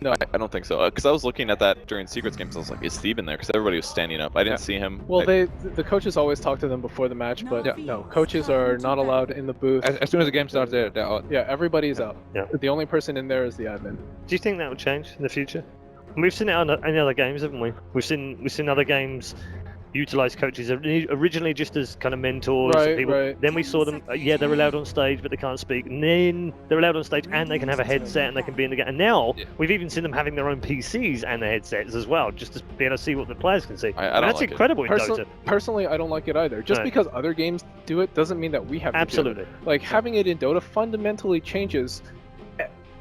No, I don't think so. Because I was looking at that during Secrets games. I was like, is Steve in there? Because everybody was standing up. I didn't see him. well, the coaches always talk to them before the match, but no, coaches are not allowed in the booth. As soon as the game starts, they're out. Yeah, everybody's out. Yeah. The only person in there is the admin. Do you think that will change in the future? We've seen it on any other games, haven't we? We've seen other games utilize coaches originally just as kind of mentors. Right. Then we saw them. They're allowed on stage, but they can't speak. And then they're allowed on stage, and they can have a headset, and they can be in the game. And now we've even seen them having their own PCs and their headsets as well, just to be able to see what the players can see. I don't that's like incredible in Dota. Personally, I don't like it either. Just because other games do it doesn't mean that we have to Absolutely. do it. Like having it in Dota fundamentally changes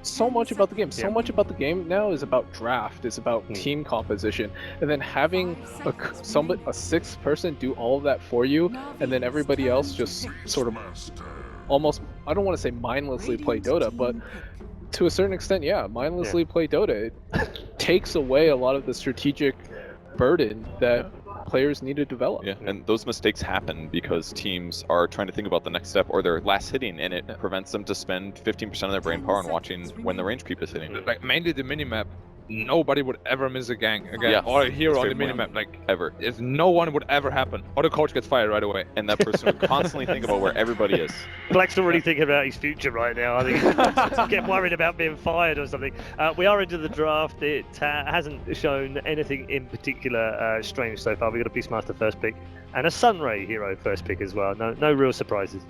so much about the game. So much about the game now is about draft, it's about team composition, and then having a sixth person do all of that for you, and then everybody else just sort of almost, I don't want to say mindlessly play Dota, but to a certain extent, mindlessly play Dota. It takes away a lot of the strategic burden that players need to develop. Yeah, and those mistakes happen because teams are trying to think about the next step or their last hitting, and it prevents them to spend 15% of their brain power on watching when the range creep is hitting. Like mainly the minimap, nobody would ever miss a gang again, or a hero on the minimap, like ever. If no one would ever happen, or the coach gets fired right away. And that person would constantly think about where everybody is. Black's already thinking about his future right now. I think he's getting worried about being fired or something. We are into the draft. It hasn't shown anything in particular strange so far. We've got a Beastmaster first pick and a Sunray hero first pick as well. No real surprises.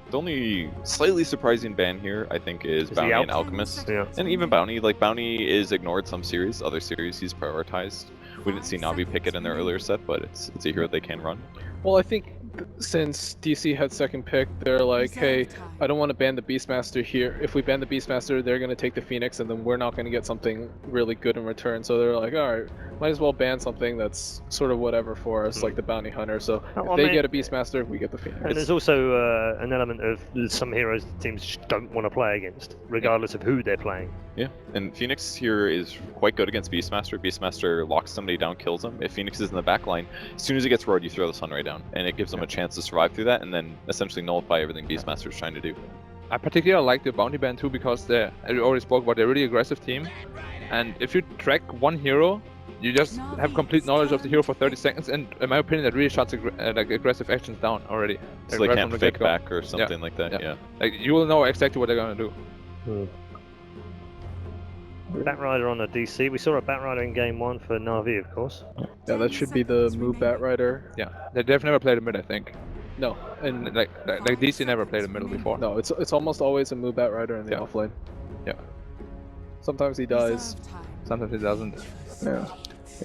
The only slightly surprising ban here, I think, is Bounty and Alchemist. Yeah. And even Bounty. Like, Bounty is ignored some series, other series he's prioritized. We didn't see Navi pick it in their earlier set, but it's a hero they can run. Well, I think since DC had second pick, they're like, hey, I don't want to ban the Beastmaster here. If we ban the Beastmaster, they're going to take the Phoenix, and then we're not going to get something really good in return. So they're like, all right, might as well ban something that's sort of whatever for us, like the Bounty Hunter. So if they get a Beastmaster, we get the Phoenix. And there's also an element of some heroes teams just don't want to play against, regardless of who they're playing. Yeah, and Phoenix here is quite good against Beastmaster. Beastmaster locks somebody down, kills them. If Phoenix is in the back line, as soon as he gets roared, you throw the Sunray down, and it gives them a chance to survive through that, and then essentially nullify everything Beastmaster is trying to do. I particularly like the Bounty ban too, because I already spoke about, they're a really aggressive team, and if you track one hero, you just have complete knowledge of the hero for 30 seconds, and in my opinion, that really shuts like aggressive actions down already. So like they can't fake back or something like that. Yeah. Like you will know exactly what they're gonna do. Batrider on a DC. We saw a Batrider in game 1 for Na'Vi, of course. Yeah, that should be the move Batrider. Yeah, they've never played a mid, I think. No, and like DC never played a middle before. No, it's almost always a move Batrider in the offlane. Yeah. Sometimes he dies. Sometimes he doesn't. Yeah.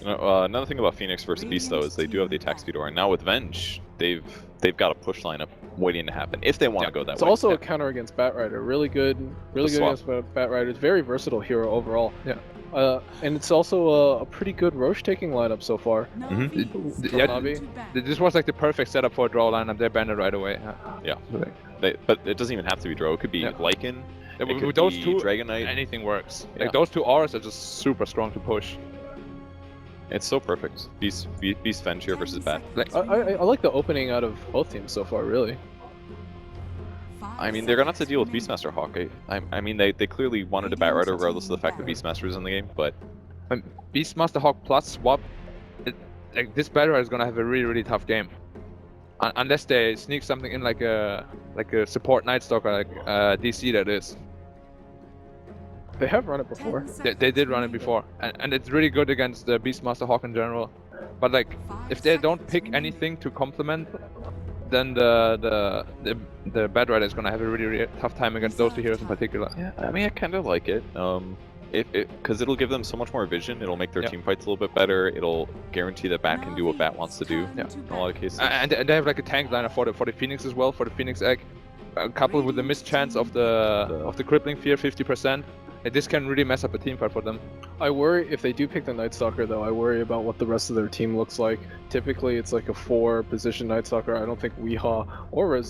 You know, another thing about Phoenix versus Beast though is they do have the attack speed aura, and now with Venge, they've got a push lineup waiting to happen if they want to go that way. It's also a counter against Batrider. Really good against Batrider. It's very versatile hero overall. Yeah. And it's also a pretty good Roche taking lineup so far. This was like the perfect setup for a draw lineup. They banned it right away. Yeah. But it doesn't even have to be draw. It could be Lycan. It could with those be two, Dragon Knight. Anything works. Yeah. Like those two auras are just super strong to push. It's so perfect. Beast Venge here versus Bat. I like the opening out of both teams so far, really. I mean, they're gonna have to deal with Beastmaster Hawk. I mean, they clearly wanted a Batrider regardless of the fact that Beastmaster is in the game, but Beastmaster Hawk plus swap, like this Batrider is gonna have a really tough game, unless they sneak something in like a support Night Stalker, like DC that is. They have run it before. They did run it before, and it's really good against the Beastmaster Hawk in general. But like, if they don't pick anything to complement, then the Batrider is gonna have a really tough time against those two heroes in particular. Yeah, I mean, I kind of like it. Because it'll give them so much more vision. It'll make their team fights a little bit better. It'll guarantee that Bat can do what Bat wants to do. Yeah. In a lot of cases. And they have like a tank liner for the Phoenix as well, for the Phoenix egg, coupled with the mischance of the crippling fear 50%. This can really mess up a team fight for them. I worry if they do pick the Night Stalker though. I worry about what the rest of their team looks like. Typically, it's like a 4-position Night Stalker. I don't think Weehaw or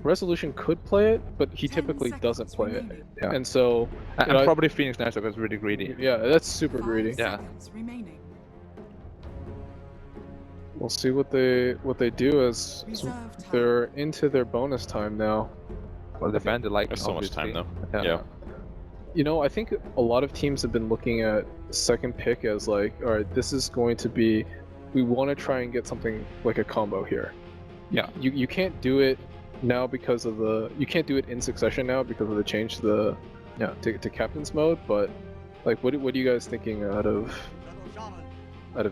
Resolution could play it, but he typically doesn't play it. Yeah. And so, and probably Phoenix Night Stalker is really greedy. Yeah, that's super greedy. Yeah. We'll see what they do as they're into their bonus time now. Well, they banned the Lycan. There's so much time though. Yeah. You know, I think a lot of teams have been looking at second pick as like, all right, this is going to be, we want to try and get something like a combo here. Yeah. You can't do it now because of you can't do it in succession now because of the change to to captain's mode. But like, what are you guys thinking out of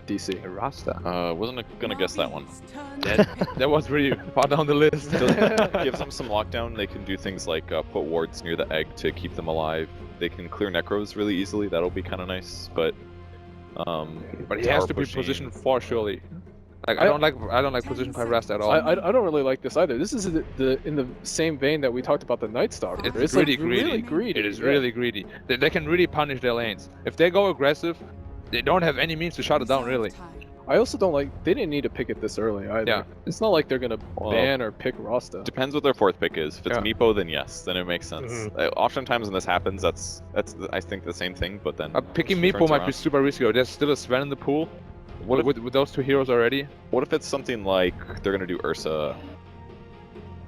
DC? Rasta. Wasn't gonna guess that one. That was really far down the list. Gives them some lockdown. They can do things like put wards near the egg to keep them alive. They can clear necros really easily. That'll be kind of nice. But But he has to be positioned 4 surely. Like I don't like position 5 Rasta at all. I don't really like this either. This is the in the same vein that we talked about the Night Stalker. It's like really greedy. Really greedy. It is really greedy. They can really punish their lanes. If they go aggressive, they don't have any means to shut it down really. I also don't like, they didn't need to pick it this early either. Yeah. It's not like they're gonna ban or pick Rasta. Depends what their 4th pick is. If it's Yeah. Meepo, then yes, then it makes sense. Oftentimes when this happens, that's I think the same thing. But then Picking it Meepo turns might be around. super risky. There's still a Sven in the pool. What if- With those 2 heroes already? What if it's something like they're gonna do Ursa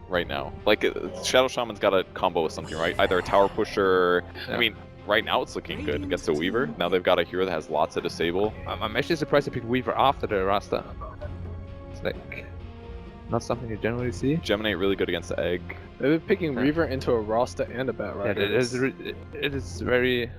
right now? Like Shadow Shaman's got a combo with something, right? Either a tower pusher. Yeah. I mean, right now it's looking good against a Weaver. Now they've got a hero that has lots of disable. I'm actually surprised they picked Weaver after the Rasta. It's like not something you generally see. Gemini really good against the egg. They've been picking Yeah. Reaver into a Rasta and a Bat Yeah, Rider. it is very.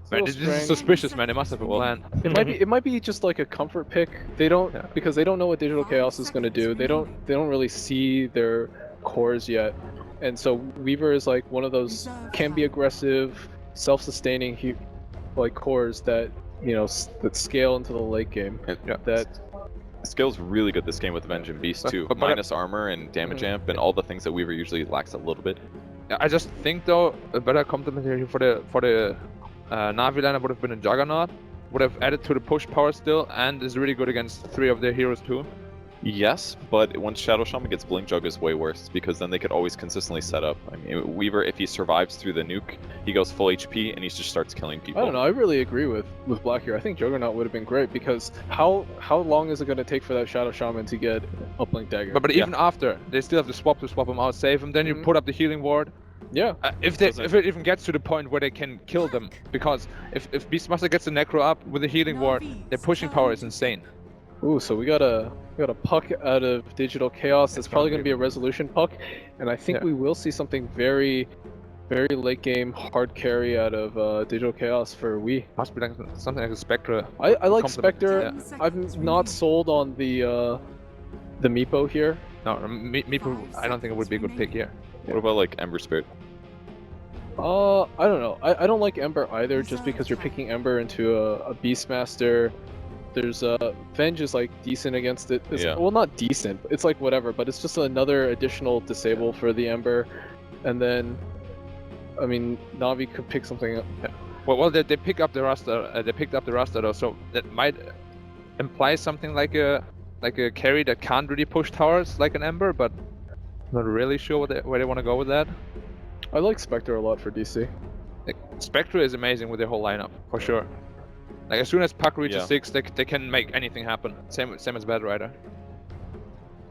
It's a Man, little this is strange. suspicious, man. They must have a plan. It might be just like a comfort pick. They don't Yeah. because they don't know what Digital Chaos is going to do. They don't really see their cores yet, and so Weaver is like one of those can be aggressive, self-sustaining like cores that that scale into the late game. Yeah. That Scale's really good this game with Venge and Beast too. But- Minus armor and damage amp and all the things that Weaver usually lacks a little bit. I just think though a better complement here for the Na'Vi lineup would have been a Juggernaut. Would have added to the push power still, and is really good against 3 of their heroes too. Yes, but once Shadow Shaman gets Blink Jug is way worse because then they could always consistently set up. I mean, Weaver, if he survives through the nuke, he goes full HP and he just starts killing people. I don't know. I really agree with Black here. I think Juggernaut would have been great because how long is it going to take for that Shadow Shaman to get a Blink Dagger? But even after, they still have to swap him out, save him. Then you put up the healing ward. yeah, If it even gets to the point where they can kill them, because if Beastmaster gets the Necro up with the healing ward, their pushing power is insane. Ooh, so we got a puck out of Digital Chaos. That's probably going to be a resolution puck, and I think Yeah. we will see something very, very late game hard carry out of Digital Chaos for Wii. Must be like something like a Spectre. I like Compliment, Spectre. I'm not sold on the Meepo here. No, Meepo, I don't think it would be a good pick here. What about like Ember Spirit? I don't know. I don't like Ember either, just because you're picking Ember into a Beastmaster. There's Venge is like decent against it. Yeah. Well, not decent. It's like whatever, but it's just another additional disable for the Ember. And then, I mean, Na'Vi could pick something up. Well, they pick up the Rasta. They picked up the Rasta though, so that might imply something like a carry that can't really push towers like an Ember, but I'm not really sure where they want to go with that. I like Spectre a lot for DC. Like, Spectre is amazing with their whole lineup for sure. Like as soon as Puck reaches Yeah. 6, they can make anything happen. Same as Bad Rider.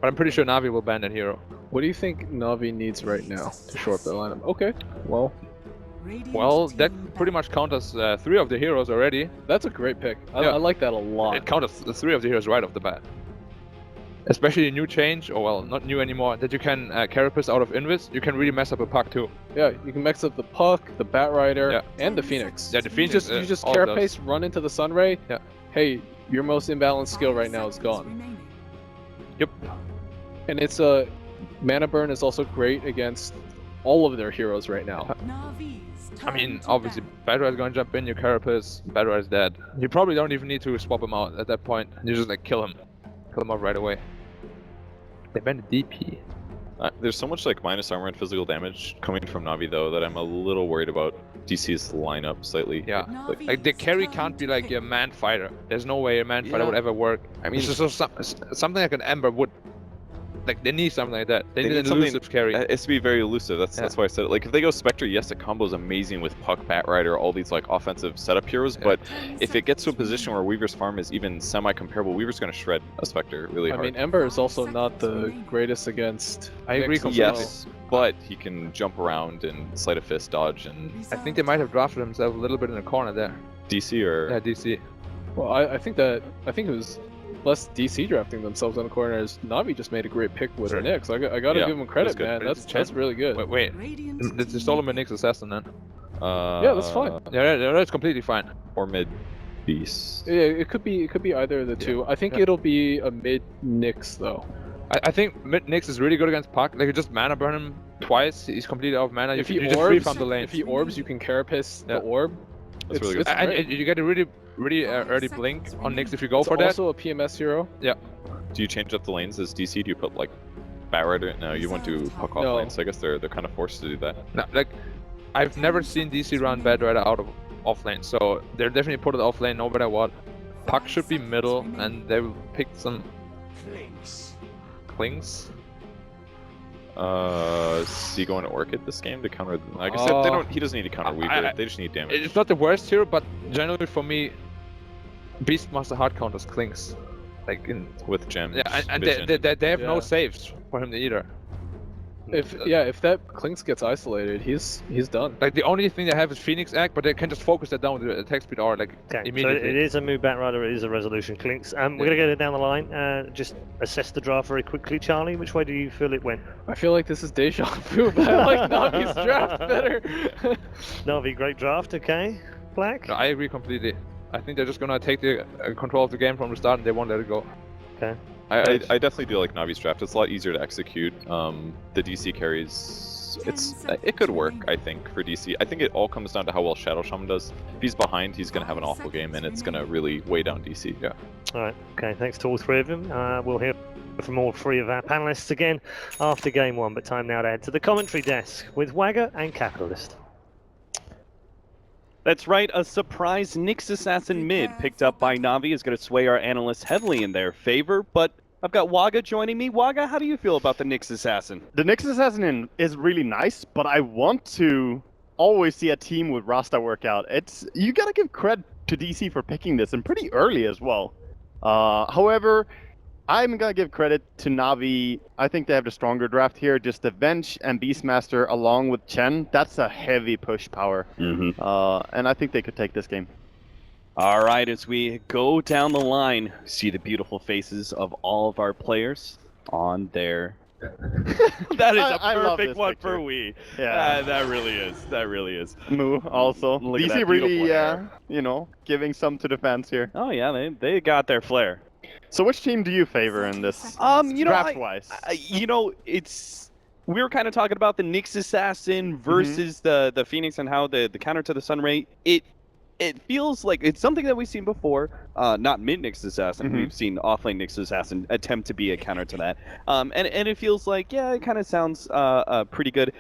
But I'm pretty sure Na'Vi will ban that hero. What do you think Na'Vi needs right now to shore up their lineup? Okay, well, Well, that pretty much counters 3 of the heroes already. that's a great pick. I Yeah. like that a lot. It counters the 3 of the heroes right off the bat. Especially a new change, or well, not new anymore, that you can Carapace out of Invis, you can really mess up a Puck too. Yeah, you can mix up the Puck, the Bat Rider, Yeah. and the Phoenix. Yeah, the Phoenix, You just all of Carapace, run into the Sunray. Yeah. Hey, your most imbalanced skill right now is gone. Yep. And it's Mana Burn is also great against all of their heroes right now. I mean, obviously, Bad Rider's gonna jump in, your Carapace, Bad Rider's dead. You probably don't even need to swap him out at that point. You just like kill him off right away. They banned the DP. There's so much like minus armor and physical damage coming from Na'Vi though that I'm a little worried about DC's lineup slightly. Yeah, like the carry can't be like a man fighter. There's no way a man fighter Yeah. would ever work. I mean, It's just something like an Ember would Like they need something like that. They need an something- elusive carry. It's to be very elusive. That's why I said it. Like if they go Spectre, yes, the combo is amazing with Puck, Batrider, all these like offensive setup heroes. But if it gets to a position where Weaver's farm is even semi-comparable, Weaver's going to shred a Spectre really hard. I mean, Ember is also not the greatest against. I agree Nyx as completely. well. Yes, but he can jump around and sleight of fist dodge and I think they might have drafted themselves a little bit in the corner there. DC or Yeah, DC. Well, I think it was less DC drafting themselves on the corner as Navi just made a great pick with Sure. Nyx. I gotta Yeah, give him credit, good. man. But it's That's really good. Wait. It's the Solomon Nyx assassin then. Yeah, that's fine. Yeah, that's completely fine. Or mid beast. Yeah, it could be either of the two. I think it'll be a mid Nyx though. I think mid Nyx is really good against Puck. Like you just mana burn him twice. He's completely out of mana. If you he just free orbs, from the lane. if he orbs, you can carapace the orb. That's really good. And you get a really early blink on Nyx if you go It's for that. also a PMS hero. Do you change up the lanes as DC? Do you put like Batrider? No, you went to Puck off No. lane, so I guess they're kind of forced to do that. No, like I've never seen DC run Batrider out of off lane, so they're definitely put it off lane no matter what. Puck should be middle, and they will pick some clings. Is he going to Orchid this game to counter? Like I said, they don't. He doesn't need to counter Weaver. They just need damage. It's not the worst hero, but generally for me, Beastmaster hard counters clings. Like in With gems. yeah, and vision. they have no Yeah. saves for him either. If that Clinks gets isolated, he's done. Like the only thing they have is Phoenix Act, but they can just focus that down with the attack speed R like Okay, so immediately. it is a move Batrider, it is a resolution Clinks. We're going to go down the line. Just assess the draft very quickly. Charlie, which way do you feel it went? I feel like this is deja vu, but I like Navi's draft better. Navi, great draft, okay. Black? No, I agree completely. I think they're just gonna take the control of the game from the start and they won't let it go. Okay. I definitely do like Navi's draft. It's a lot easier to execute. The DC carries, it could work. I think for DC, I think it all comes down to how well Shadow Shaman does. If he's behind, he's gonna have an awful game, and it's gonna really weigh down DC. Yeah. All right. Okay. Thanks to all three of them. We'll hear from all three of our panelists again after game one. But time now to head to the commentary desk with Wagger and Capitalist. That's right, a surprise Nyx Assassin mid picked up by Navi is going to sway our analysts heavily in their favor, but I've got Wagga joining me. Wagga, how do you feel about the Nyx Assassin? The Nyx Assassin is really nice, but I want to always see a team with Rasta work out. You gotta give credit to DC for picking this, and pretty early as well. However, I'm gonna give credit to Navi. I think they have the stronger draft here. Just the Venge and Beastmaster along with Chen, that's a heavy push power. Mm-hmm. And I think they could take this game. All right, as we go down the line, see the beautiful faces of all of our players on there. That is a I love perfect this one picture. for we. Yeah. That really is. That really is. Moo also. Look at DC that really, beautiful hair. giving some to the fans here. Oh yeah, they got their flair. So which team do you favor in this? Draft-wise. We were kind of talking about the Nyx Assassin versus the Phoenix and how the counter to the Sun Ray. It feels like it's something that we've seen before. Not mid Nyx Assassin. We've seen offlane Nyx Assassin attempt to be a counter to that. And it feels like it kind of sounds pretty good.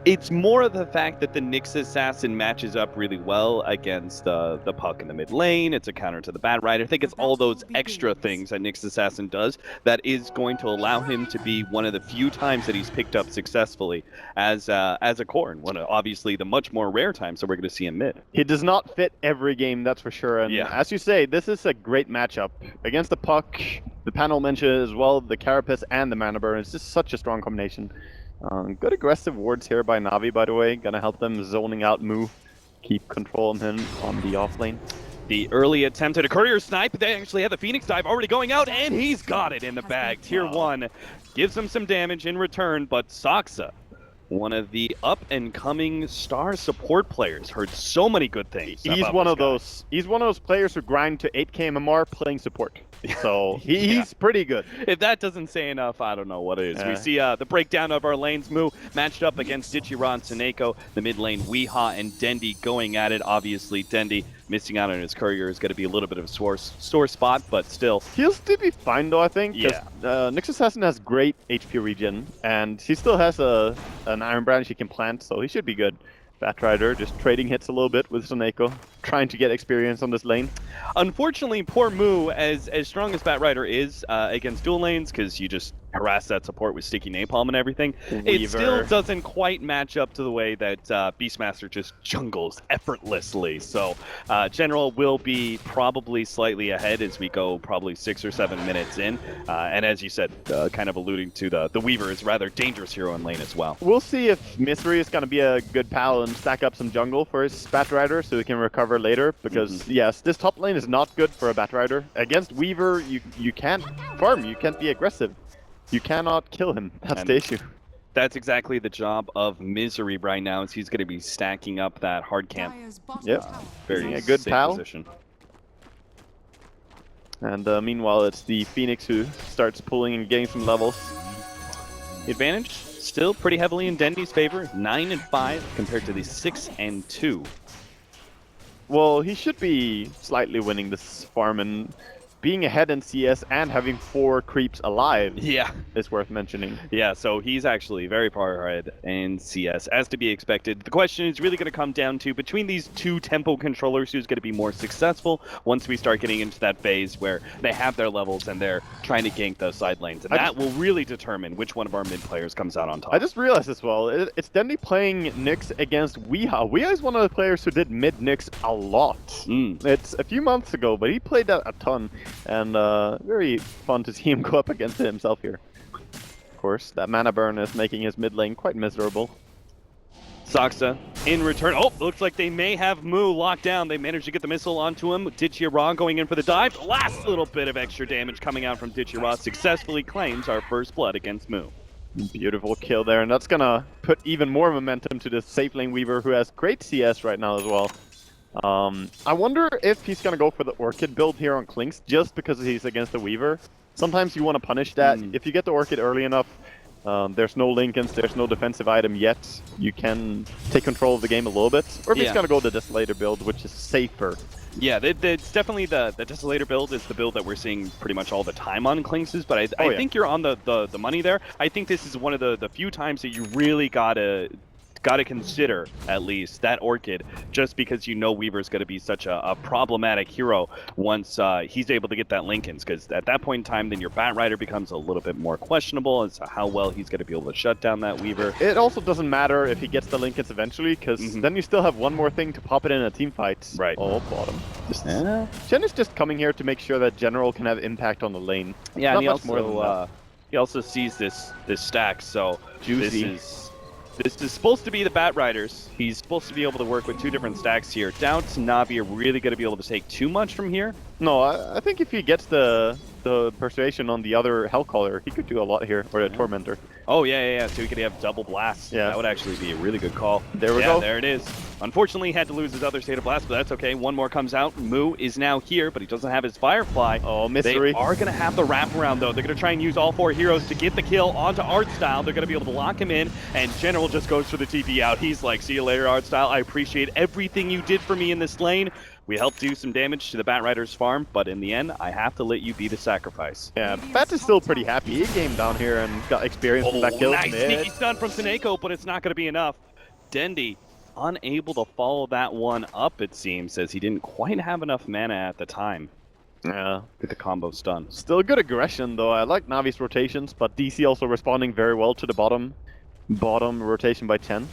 It's more of the fact that the Nyx Assassin matches up really well against the Puck in the mid lane. It's a counter to the Batrider. I think it's all those extra things that Nyx Assassin does that is going to allow him to be one of the few times that he's picked up successfully as a core, and one of obviously the much more rare times that we're going to see him mid. He does not fit every game, that's for sure. And Yeah. as you say, this is a great matchup against the Puck. The panel mentioned as well, the Carapace and the Mana Burn. It's just such a strong combination. Good aggressive wards here by Navi, by the way. Gonna help them zoning out move, keep control of him on the off lane. The early attempt at a courier snipe. They actually have the Phoenix dive already going out, and he's got it in the bag. Tier 1 gives him some damage in return, but Saksa, one of the up-and-coming star support players, heard so many good things. He's about one this of guy. those. He's one of those players who grind to 8k MMR playing support. So he's pretty good. If that doesn't say enough, I don't know what is. We Yeah. see the breakdown of our lanes. Moo matched up against Dichiron, Tsuneko, the mid lane, Weehaw, and Dendi going at it. Obviously, Dendi missing out on his courier is going to be a little bit of a sore spot, but still. He'll still be fine though, I think. 'Cause, Yeah. Nyx Assassin has great HP regen, and he still has an Iron Branch he can plant, so he should be good. Batrider just trading hits a little bit with Tsuneko, trying to get experience on this lane. Unfortunately, poor Moo, as strong as Batrider is against dual lanes, because you just harass that support with sticky napalm and everything. It Weaver. still doesn't quite match up to the way that Beastmaster just jungles effortlessly. So General will be probably slightly ahead as we go probably 6 or 7 minutes in. And as you said, kind of alluding to the Weaver is a rather dangerous hero in lane as well. We'll see if Misery is going to be a good pal and stack up some jungle for his Batrider so he can recover later. Because, yes, this top lane is not good for a Batrider. Against Weaver, you can't farm, you can't be aggressive. You cannot kill him. That's the issue. That's exactly the job of Misery right now, is he's going to be stacking up that hard camp. Yep. Very a good safe pal. position. And meanwhile, it's the Phoenix who starts pulling and getting some levels. The advantage still pretty heavily in Dendy's favor, 9 and 5 compared to the 6 and 2. Well, he should be slightly winning this farm, and being ahead in CS and having 4 creeps alive is worth mentioning. Yeah, so he's actually very far ahead in CS, as to be expected. The question is really going to come down to, between these 2 tempo controllers, who's going to be more successful once we start getting into that phase where they have their levels and they're trying to gank those side lanes. And that will really determine which one of our mid players comes out on top. I just realized as well, it's Dendy playing Nyx against Weeha. Weeha is one of the players who did mid Nyx a lot. It's a few months ago, but he played that a ton. And very fun to see him go up against himself here. Of course, that mana burn is making his mid lane quite miserable. Saksa in return. Oh, looks like they may have Moo locked down. They managed to get the missile onto him. Ditchira going in for the dive. Last little bit of extra damage coming out from Ditchira. Successfully claims our first blood against Moo. Beautiful kill there, and that's gonna put even more momentum to the safe lane Weaver, who has great CS right now as well. I wonder if he's gonna go for the Orchid build here on Klinks, just because he's against the Weaver. Sometimes you want to punish that. If you get the Orchid early enough, there's no Lincolns, there's no defensive item yet, you can take control of the game a little bit. Or if he's gonna go the Desolator build, which is safer. Yeah, it's definitely the Desolator build is the build that we're seeing pretty much all the time on Klinkses, but I think you're on the money there. I think this is one of the few times that you really gotta consider, at least, that Orchid, just because you know Weaver's going to be such a problematic hero once he's able to get that Lincolns, because at that point in time, then your Batrider becomes a little bit more questionable as to how well he's going to be able to shut down that Weaver. It also doesn't matter if he gets the Lincolns eventually, because then you still have one more thing to pop it in a team fight. Right. Oh, bottom. Chen is just coming here to make sure that General can have impact on the lane. Yeah, and he also sees this stack, so Juicy. This is supposed to be the Batriders. He's supposed to be able to work with 2 different stacks here. Doubt Navi are really going to be able to take too much from here. No, I think if he gets the Persuasion on the other Hellcaller, he could do a lot here, or the Tormentor. Oh, yeah. So he could have double blast. Yeah. That would actually be a really good call. There we go. There it is. Unfortunately, he had to lose his other State of Blast, but that's okay. One more comes out. Moo is now here, but he doesn't have his Firefly. Oh, Misery. They are going to have the wraparound, though. They're going to try and use all 4 heroes to get the kill onto Artstyle. They're going to be able to lock him in, and General just goes for the TP out. He's like, see you later, Artstyle. I appreciate everything you did for me in this lane. We helped do some damage to the Batrider's farm, but in the end, I have to let you be the sacrifice. Yeah, Bat is still pretty happy. He came down here and got experience from that kill. Nice sneaky stun from Taneko, but it's not going to be enough. Dendy unable to follow that one up, it seems, as he didn't quite have enough mana at the time. Yeah. With the combo stun. Still good aggression, though. I like Navi's rotations, but DC also responding very well to the bottom rotation by 10.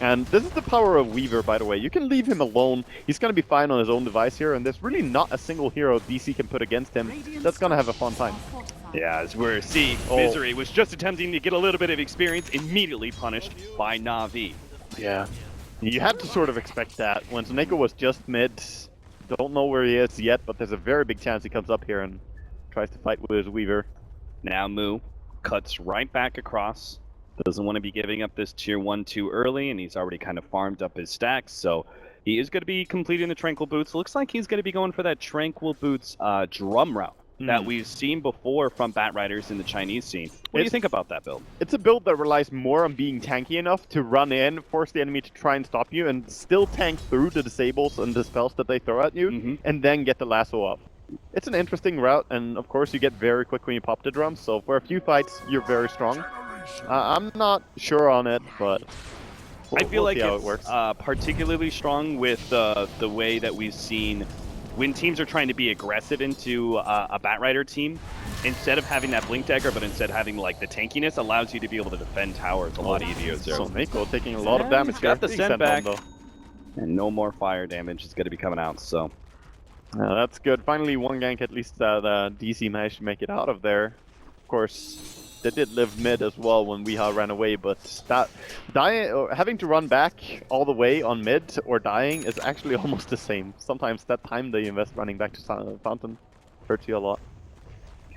And this is the power of Weaver, by the way. You can leave him alone. He's going to be fine on his own device here, and there's really not a single hero DC can put against him that's going to have a fun time. Yeah, as we're seeing, Misery was just attempting to get a little bit of experience, immediately punished by Navi. Yeah. You had to sort of expect that. When Taneko was just mid, don't know where he is yet, but there's a very big chance he comes up here and tries to fight with his Weaver. Now Moo cuts right back across. Doesn't want to be giving up this tier 1 too early, and he's already kind of farmed up his stacks, so he is going to be completing the Tranquil Boots. Looks like he's going to be going for that Tranquil Boots drum route that we've seen before from Batriders in the Chinese scene. What do you think about that build? It's a build that relies more on being tanky enough to run in, force the enemy to try and stop you, and still tank through the disables and the spells that they throw at you, and then get the lasso up. It's an interesting route, and of course you get very quick when you pop the drums, so for a few fights you're very strong. I'm not sure on it, but I feel like how it's it works. Particularly strong with the way that we've seen when teams are trying to be aggressive into a Batrider team. instead of having that blink dagger, but instead having like the tankiness, allows you to be able to defend towers a lot easier. So Mako taking a lot of damage got here. the Being sent sent back. on, And no more fire damage is going to be coming out, so... That's good. Finally, one gank at least the DC managed to make it out of there. Of course, they did live mid as well when Weeha ran away, but that dying or having to run back all the way on mid or dying is actually almost the same. Sometimes that time they invest running back to Fountain hurts you a lot.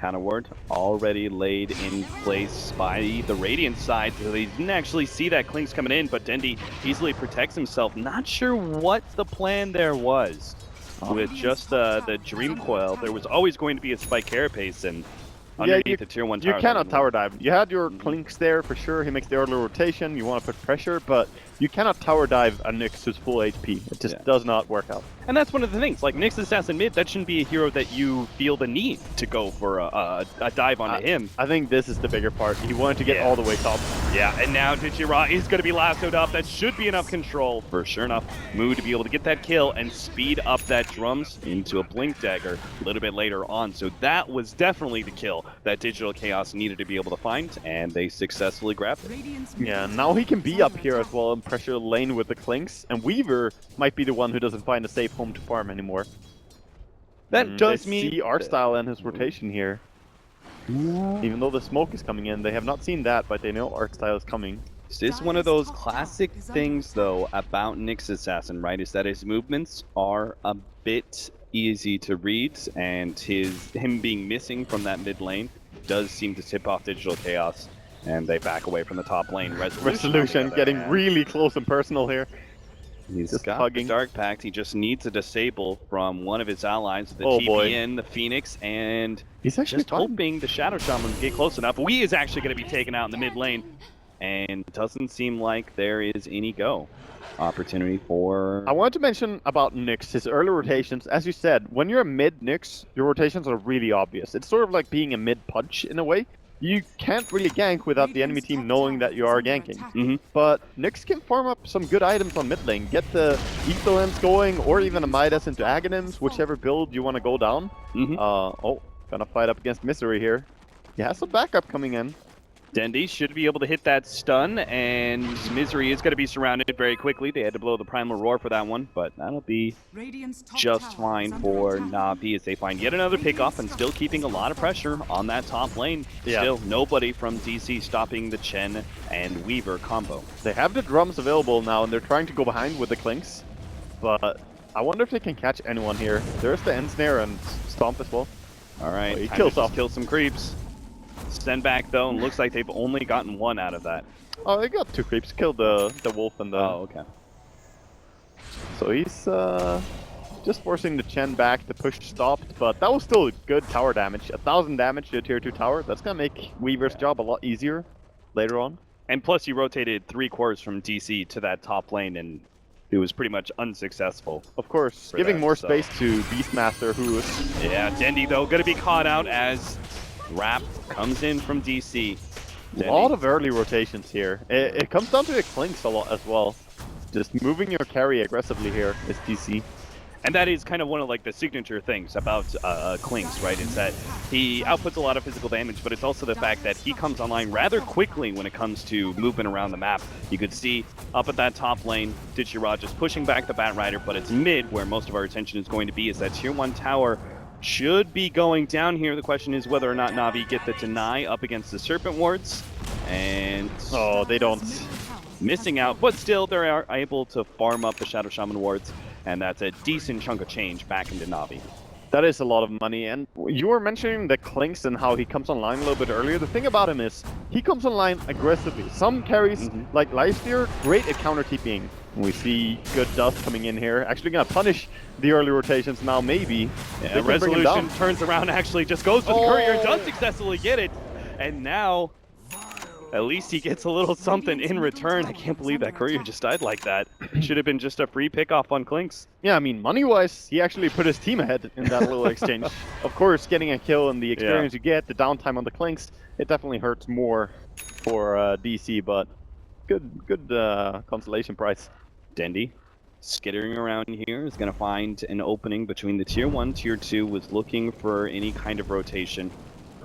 Counter ward already laid in place by the Radiant side, so they didn't actually see that Klink's coming in, but Dendi easily protects himself. Not sure what the plan there was. With just the Dream Coil, there was always going to be a Spike Carapace, and underneath the tier 1 tower. You cannot tower dive. You had your Klinks there for sure. He makes the early rotation. You want to put pressure, but you cannot tower dive a Nyx who's full HP. It just does not work out. And that's one of the things. Like, Nyx Assassin mid, that shouldn't be a hero that you feel the need to go for a dive onto him. I think this is the bigger part. He wanted to get all the way top. Yeah, and now Dichira is going to be lassoed up. That should be enough control for sure enough Moo to be able to get that kill and speed up that drums into a blink dagger a little bit later on. So that was definitely the kill that Digital Chaos needed to be able to find, and they successfully grabbed it. Yeah, now he can be up here as well and pressure the lane with the Klinks, and Weaver might be the one who doesn't find a safe home to farm anymore. That does mean see Artstyle and his rotation here. Even though the smoke is coming in, they have not seen that, but they know Artstyle is coming. This is one of those classic things, though, about Nyx Assassin, right? Is that his movements are a bit easy to read, and him being missing from that mid lane does seem to tip off Digital Chaos, and they back away from the top lane. Resolution getting really close and personal here. He's just got hugging. the Dark Pact. He just needs a disable from one of his allies, the Oh, TPN, the Phoenix, and he's actually just hoping the Shadow Shaman will get close enough. Wee is actually going to be taken out in the mid lane, and doesn't seem like there is any go opportunity for... I wanted to mention about Nyx, his early rotations. As you said, when you're a mid Nyx, your rotations are really obvious. It's sort of like being a mid punch in a way. You can't really gank without the enemy team knowing that you are ganking. But Nyx can farm up some good items on mid lane. Get the Ethylens going, or even a Midas into Aghanims, whichever build you want to go down. Oh, gonna fight up against Misery here. He has some backup coming in. Dendi should be able to hit that stun, and Misery is going to be surrounded very quickly. They had to blow the Primal Roar for that one, but that'll be just fine for Na'Vi as they find yet another pickoff and still keeping a lot of pressure on that top lane. Still nobody from DC stopping the Chen and Weaver combo. They have the drums available now, and they're trying to go behind with the Klinks, but I wonder if they can catch anyone here. There's the Ensnare and Stomp as well. All right, he kills off. Kill some creeps. Send back though, and looks like they've only gotten one out of that. Oh, they got 2 creeps. Killed the wolf and the... Oh, okay. So he's just forcing the Chen back. The push stopped, but that was still good tower damage. 1,000 damage to a tier 2 tower. That's gonna make Weaver's job a lot easier later on. And plus, he rotated 3 cores from DC to that top lane, and it was pretty much unsuccessful. Of course, giving more space to Beastmaster, who is... Yeah, Dendi though gonna be caught out as Rap comes in from DC. A lot of early rotations here. It comes down to the Klinks a lot as well. Just moving your carry aggressively here is DC. And that is kind of one of like the signature things about Klinks, right? Is that he outputs a lot of physical damage, but it's also the fact that he comes online rather quickly when it comes to movement around the map. You could see up at that top lane, Dichira just pushing back the Bat Rider, but it's mid where most of our attention is going to be. Is that tier 1 tower should be going down here. The question is whether or not Na'Vi get the deny up against the Serpent Wards. And... oh, they don't. Missing out, but still they are able to farm up the Shadow Shaman Wards, and that's a decent chunk of change back into Na'Vi. That is a lot of money, and you were mentioning the Klinks and how he comes online a little bit earlier. The thing about him is, he comes online aggressively. Some carries, like Lifesteer, great at counter TPing. We see good dust coming in here. Actually gonna punish the early rotations now, maybe. Yeah, Resolution turns around, actually just goes for the Courier, does successfully get it. And now, at least he gets a little something in return. I can't believe that Courier just died like that. Should have been just a free pickoff on Klinks. Yeah, I mean, money-wise, he actually put his team ahead in that little exchange. Of course, getting a kill and the experience you get, the downtime on the Klinks, it definitely hurts more for DC, but good consolation prize. Dendi, skittering around here, is going to find an opening between the tier 1, tier 2, was looking for any kind of rotation.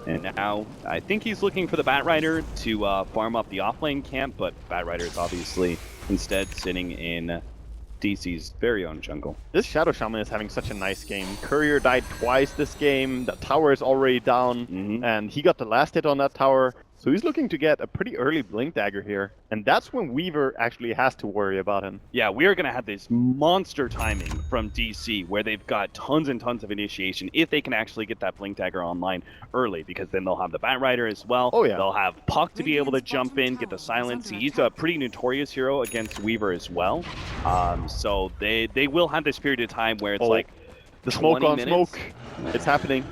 And now, I think he's looking for the Batrider to farm up the offlane camp, but Batrider is obviously instead sitting in DC's very own jungle. This Shadow Shaman is having such a nice game. Courier died twice this game, the tower is already down, and he got the last hit on that tower. So he's looking to get a pretty early Blink Dagger here. And that's when Weaver actually has to worry about him. Yeah, we are going to have this monster timing from DC where they've got tons and tons of initiation if they can actually get that Blink Dagger online early, because then they'll have the Batrider as well. Oh, yeah. They'll have Puck to be able to jump in, get the silence. He's a pretty notorious hero against Weaver as well. So they will have this period of time where it's like the smoke on minutes. smoke. It's happening.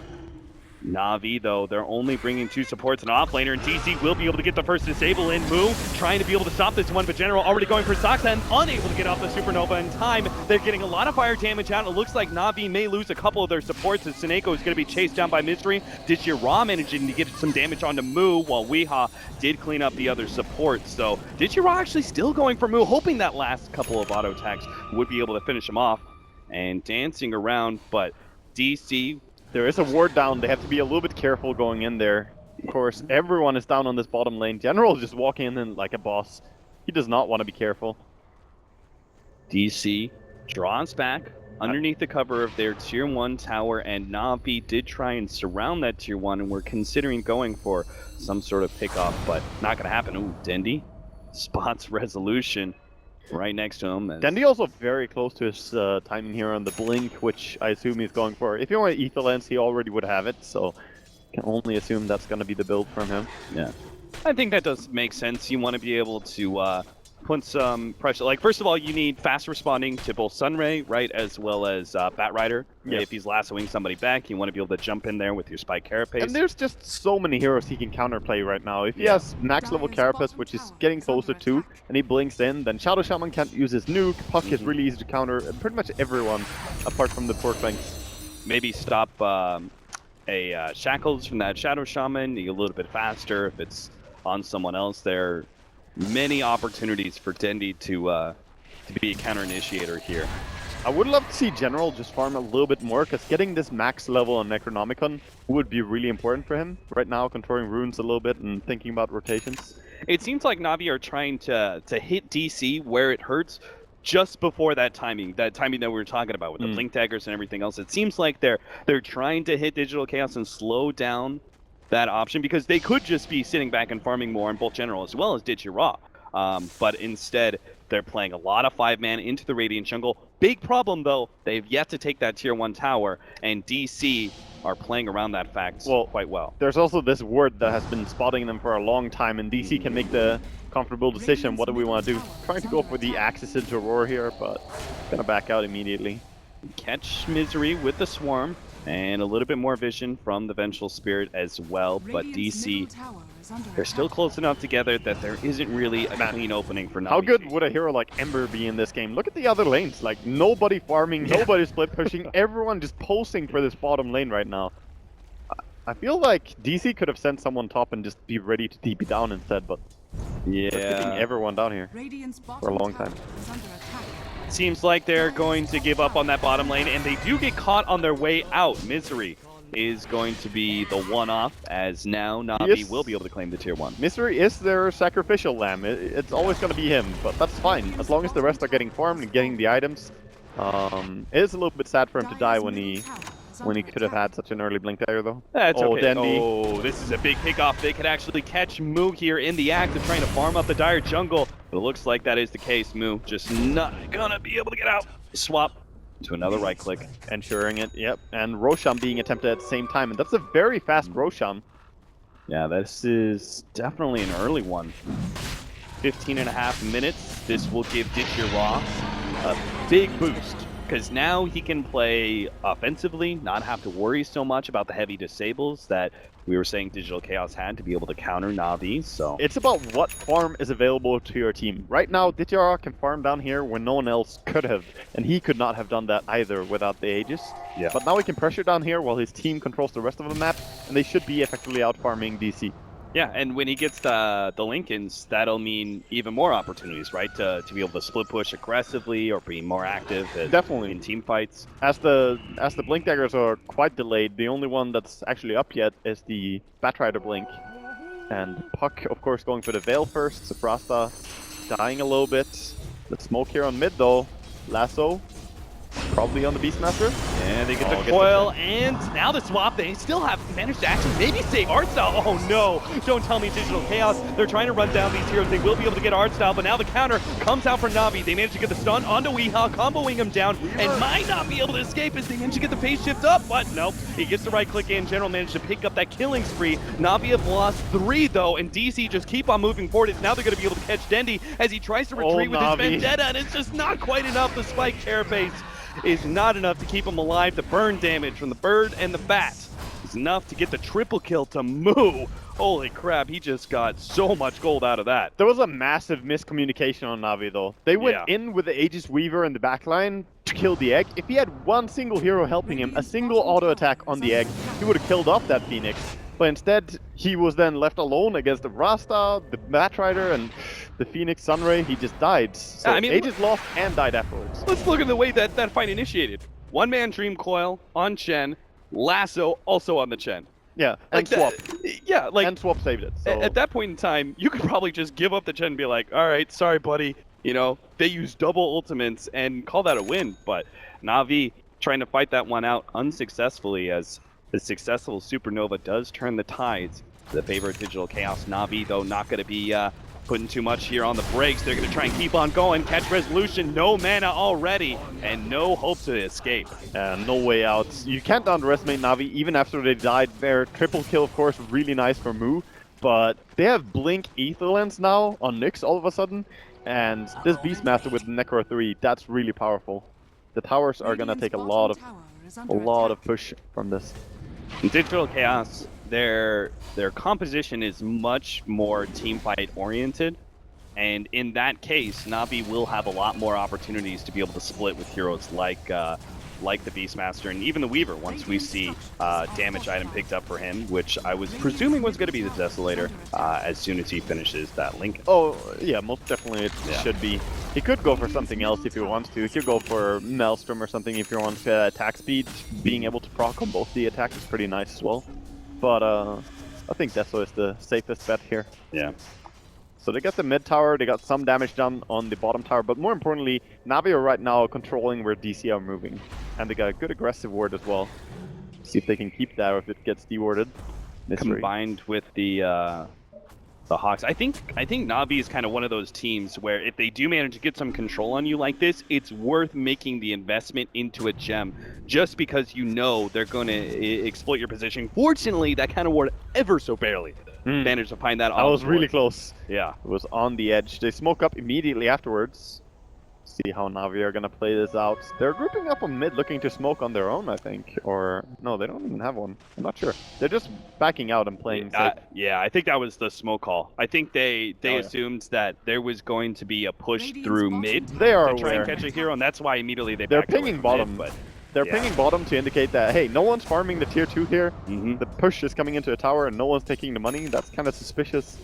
Na'Vi, though, they're only bringing 2 supports and offlaner, and DC will be able to get the first disable in. Moo trying to be able to stop this one, but General already going for Soxa and unable to get off the Supernova in time. They're getting a lot of fire damage out. It looks like Na'Vi may lose a couple of their supports as Seneko is going to be chased down by Misery. Dichira managing to get some damage onto Moo, while Weeha did clean up the other supports. So Dichira actually still going for Moo, hoping that last couple of auto attacks would be able to finish him off. And dancing around, but DC... There is a ward down. They have to be a little bit careful going in there. Of course, everyone is down on this bottom lane. General is just walking in like a boss. He does not want to be careful. DC draws back underneath the cover of their Tier 1 tower, and Na'Vi did try and surround that Tier 1, and we're considering going for some sort of pickoff, but not going to happen. Ooh, Dendi spots Resolution right next to him. Dendi also very close to his timing here on the blink, which I assume he's going for. If he wanted Ether Lens, he already would have it, so can only assume that's going to be the build from him. Yeah, I think that does make sense. You want to be able to put some pressure. Like, first of all, you need fast responding to both Sunray, right, as well as Batrider. Yes. If he's lassoing somebody back, you want to be able to jump in there with your Spike Carapace. And there's just so many heroes he can counterplay right now. If he has max level Carapace, which is getting closer to, and he blinks in, then Shadow Shaman can't use his nuke. Puck is really easy to counter pretty much everyone, apart from the Porklings. Maybe stop Shackles from that Shadow Shaman, a little bit faster if it's on someone else. There are many opportunities for Dendi to be a counter initiator here. I would love to see General just farm a little bit more, because getting this max level on Necronomicon would be really important for him. Right now, controlling runes a little bit and thinking about rotations. It seems like Na'Vi are trying to hit DC where it hurts just before that timing that we were talking about with the Blink Daggers and everything else. It seems like they're trying to hit Digital Chaos and slow down that option, because they could just be sitting back and farming more on both General as well as Dichira. But instead, they're playing a lot of 5-man into the Radiant jungle. Big problem, though, they've yet to take that Tier 1 tower, and DC are playing around that fact quite well. There's also this ward that has been spotting them for a long time, and DC can make the comfortable decision. What do we want to do? Trying to go for the Axis into Aurora here, but gonna back out immediately. Catch Misery with the Swarm, and a little bit more vision from the Vengeful Spirit as well, but DC, they're still close enough together that there isn't really a clean opening for Na'Vi. How good would a hero like Ember be in this game? Look at the other lanes, like nobody farming, nobody split pushing, everyone just posing for this bottom lane right now. I feel like DC could have sent someone top and just be ready to TP down instead, but they're keeping everyone down here for a long time. Seems like they're going to give up on that bottom lane, and they do get caught on their way out. Misery is going to be the one-off, as now Na'Vi will be able to claim the Tier 1. Misery is their sacrificial lamb. It's always going to be him, but that's fine. As long as the rest are getting farmed and getting the items. It is a little bit sad for him to die when he could have had such an early Blink Dagger, though. That's okay. Dendi. Oh, this is a big kickoff. They could actually catch Moo here in the act of trying to farm up the Dire jungle. But it looks like that is the case. Moo just not gonna be able to get out. Swap to another right click. Ensuring it, yep. And Rosham being attempted at the same time. And that's a very fast Rosham. Yeah, this is definitely an early one. 15.5 minutes. This will give Dichira a big boost, because now he can play offensively, not have to worry so much about the heavy disables that we were saying Digital Chaos had to be able to counter Na'Vi. So it's about what farm is available to your team. Right now, Dichira can farm down here when no one else could have, and he could not have done that either without the Aegis. Yeah. But now he can pressure down here while his team controls the rest of the map, and they should be effectively out farming DC. Yeah, and when he gets the Lincolns, that'll mean even more opportunities, right? To be able to split push aggressively or be more active Definitely. in team fights. As the blink daggers are quite delayed, the only one that's actually up yet is the Batrider blink. And Puck, of course, going for the Veil first. Safrasta dying a little bit. The smoke here on mid, though. Lasso, probably on the Beastmaster. And they get Oh, the gets the coil, and now the swap. They still have managed to actually maybe save Artstyle. Oh no, don't tell me Digital Chaos. They're trying to run down these heroes. They will be able to get Artstyle, but now the counter comes out for Navi. They manage to get the stun onto Weehaw, comboing him down, and might not be able to escape as they manage to get the phase shift up, but no. He gets the right click in. General managed to pick up that killing spree. Navi have lost 3 though, and DC just keep on moving forward. Now they're going to be able to catch Dendi as he tries to retreat with his Navi. Vendetta, and it's just not quite enough. The spike carapace is not enough to keep him alive. The burn damage from the bird and the bat is enough to get the triple kill to Moo. Holy crap, he just got so much gold out of that. There was a massive miscommunication on Navi, though. They went in with the Aegis Weaver in the backline to kill the egg. If he had one single hero helping him, a single auto attack on the egg, he would have killed off that Phoenix. But instead, he was then left alone against the Rasta, the Batrider, and the Phoenix Sunray. He just died. So I mean, Aegis lost and died afterwards. Let's look at the way that that fight initiated. One-man Dream Coil on Chen, Lasso also on the Chen. Yeah, and Like Swap. Yeah, like And Swap saved it. So. at that point in time, you could probably just give up the Chen and be like, all right, sorry, buddy. You know, they use double ultimates and call that a win. But Navi trying to fight that one out unsuccessfully, as the successful Supernova does turn the tides to the favor of Digital Chaos. Navi, though, not going to be putting too much here on the brakes. They're going to try and keep on going. Catch Resolution, no mana already, and no hope to escape. No way out. You can't underestimate Navi, even after they died. Their triple kill, of course, really nice for Moo. But they have Blink Aetherlens now on Nyx all of a sudden. And this Beastmaster with Necro 3, that's really powerful. The towers are going to take a lot of push from this. In Digital Chaos, their composition is much more teamfight oriented, and in that case, Navi will have a lot more opportunities to be able to split with heroes like the Beastmaster and even the Weaver once we see damage item picked up for him, which I was presuming was going to be the Desolator as soon as he finishes that Lincoln. Oh, yeah, most definitely it should be. He could go for something else if he wants to. He could go for Maelstrom or something if he wants to attack speed. Being able to proc on both the attacks is pretty nice as well. But I think Deso is the safest bet here. Yeah. So they got the mid tower, they got some damage done on the bottom tower, but more importantly, Navi are right now controlling where DC are moving. And they got a good aggressive ward as well. See if they can keep that or if it gets dewarded. Combined with the Hawks. I think Navi is kind of one of those teams where if they do manage to get some control on you like this, it's worth making the investment into a gem just because you know they're going to exploit your position. Fortunately, that kind of ward ever so barely managed to find that. That was really close. Yeah. It was on the edge. They smoke up immediately afterwards. See how Navi are going to play this out. They're grouping up on mid looking to smoke on their own, I think. Or, no, they don't even have one. I'm not sure. They're just backing out and playing safe. Yeah, I think that was the smoke call. I think they assumed that there was going to be a push through mid They are to try aware. and catch a hero, and that's why immediately they They're backed away pinging from bottom. mid, but They're pinging bottom to indicate that, hey, no one's farming the tier 2 here. Mm-hmm. The push is coming into a tower and no one's taking the money. That's kind of suspicious.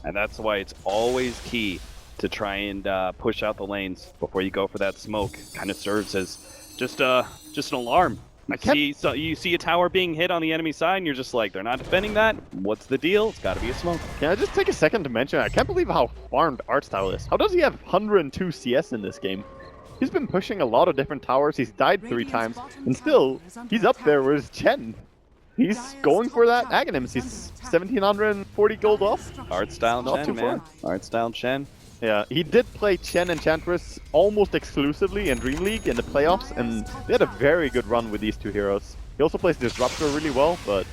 And that's why it's always key to try and push out the lanes before you go for that smoke. Kind of serves as just an alarm. You see a tower being hit on the enemy side, and you're just like, they're not defending that. What's the deal? It's got to be a smoke. Can I just take a second to mention, I can't believe how farmed Artstyle is. How does he have 102 CS in this game? He's been pushing a lot of different towers. He's died 3 times, and still, he's up there with Chen. He's going for that Aghanims. He's 1,740 gold off. Artstyle Not Chen, too man. far. Artstyle Chen. Yeah, he did play Chen Enchantress almost exclusively in Dream League in the playoffs, and they had a very good run with these 2 heroes. He also plays Disruptor really well, but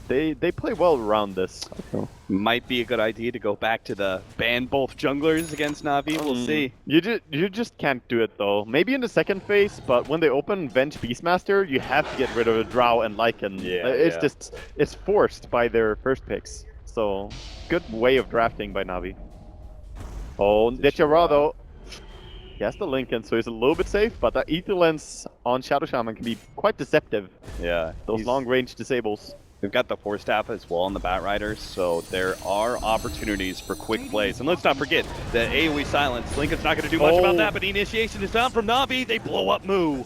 they play well around this. So. Might be a good idea to go back to the ban both junglers against Navi. We'll see. You just can't do it though. Maybe in the second phase, but when they open Venge Beastmaster, you have to get rid of Drow and Lycan. It's forced by their first picks. So good way of drafting by Navi. Oh, Dechara though. He has the Lincoln, so he's a little bit safe, but that Aether Lens on Shadow Shaman can be quite deceptive. Yeah. Those long-range disables. We've got the Force Staff as well on the Batriders, so there are opportunities for quick plays. And let's not forget the AoE silence. Lincoln's not going to do much about that, but the initiation is down from Na'Vi. They blow up Moo.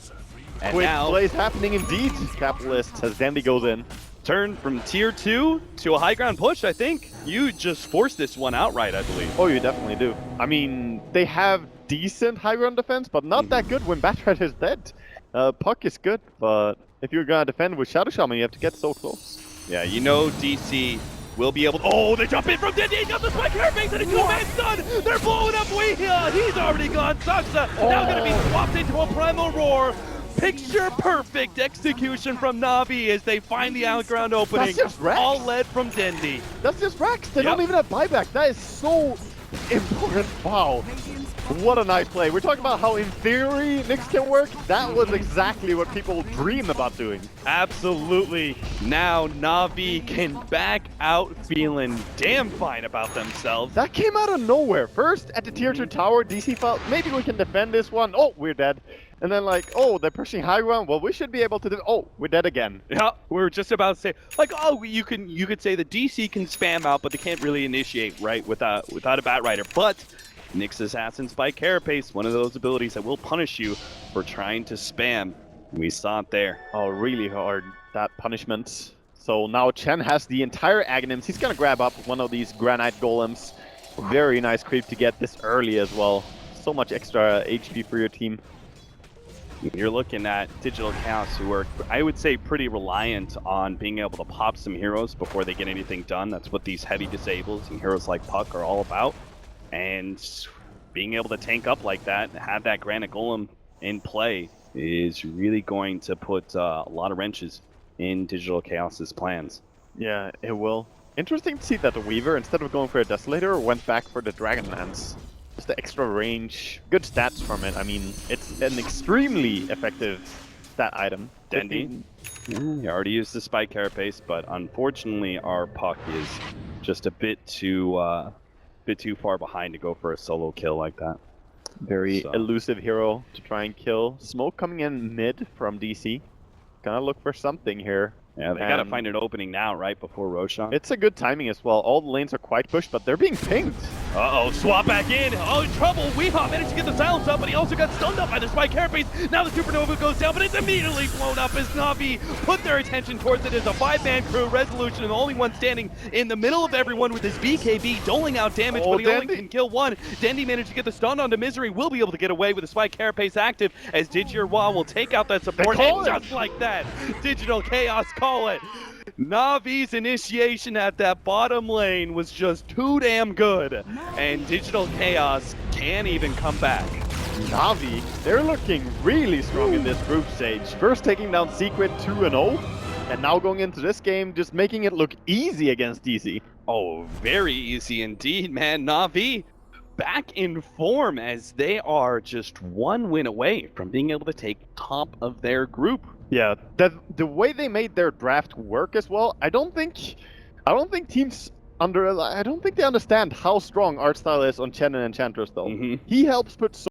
And Quick now, plays happening indeed, Capitalist, as Dandy goes in. turn from tier 2 to a high ground push, I think. You just forced this one outright, I believe. Oh, you definitely do. I mean, they have decent high ground defense, but not that good when Batrider is dead. Puck is good, but if you're gonna defend with Shadow Shaman, you have to get so close. Yeah, you know DC will be able to... Oh, they jump in from Dendy. He got the spike airbase and a two-man stun. They're blowing up Weehia. He's already gone. Saksa now going to be swapped into a Primal Roar. Picture perfect execution from Na'Vi as they find the outground opening. That's just Rex. All led from Dendy. That's just Rex. They Yep. don't even have buyback. That is so important. Wow. What a nice play. We're talking about how in theory Nyx can work. That was exactly what people dream about doing. Absolutely. Now Na'Vi can back out feeling damn fine about themselves. That came out of nowhere. First, at the tier 2 tower, DC felt, maybe we can defend this one. Oh, we're dead. And then like, oh, they're pushing high ground. Well, we should be able to oh, we're dead again. Yeah, we were just about to say, like, oh, you could say the DC can spam out, but they can't really initiate, right, without a Batrider. But Nyx Assassin Spike Carapace, one of those abilities that will punish you for trying to spam. We saw it there. Oh, really hard, that punishment. So now Chen has the entire Aghanims. He's gonna grab up one of these Granite Golems. Very nice creep to get this early as well. So much extra HP for your team. You're looking at Digital Chaos, who are, I would say, pretty reliant on being able to pop some heroes before they get anything done. That's what these heavy disables and heroes like Puck are all about. And being able to tank up like that, have that Granite Golem in play, is really going to put a lot of wrenches in Digital Chaos's plans. Yeah, it will. Interesting to see that the Weaver, instead of going for a Desolator, went back for the Dragonlance. Just the extra range, good stats from it. I mean, it's an extremely effective stat item. Dendy, you already used the Spike Carapace, but unfortunately our Puck is just a bit too far behind to go for a solo kill like that. Very elusive hero to try and kill. Smoke coming in mid from DC. Gonna look for something here. Yeah, they gotta find an opening now, right before Roshan. It's a good timing as well. All the lanes are quite pushed, but they're being pinged. Uh-oh, swap back in. Oh, in trouble. Weehawk managed to get the silence up, but he also got stunned up by the Spike Carapace. Now the Supernova goes down, but it's immediately blown up as Na'Vi put their attention towards it as a 5-man crew. Resolution, and the only one standing in the middle of everyone with his BKB, doling out damage, but he only can kill one. Dendy managed to get the stun onto Misery. Will be able to get away with the Spike Carapace active as Digital will take out that support. And just like that, Digital Chaos call it. Na'Vi's initiation at that bottom lane was just too damn good, and Digital Chaos can't even come back. Na'Vi, they're looking really strong in this group stage. First taking down Secret 2-0, and now going into this game, just making it look easy against DC. Oh, very easy indeed, man. Na'Vi back in form as they are just one win away from being able to take top of their group. Yeah, the way they made their draft work as well, I don't think teams I don't think they understand how strong art style is on Chen and Enchantress though. He helps put so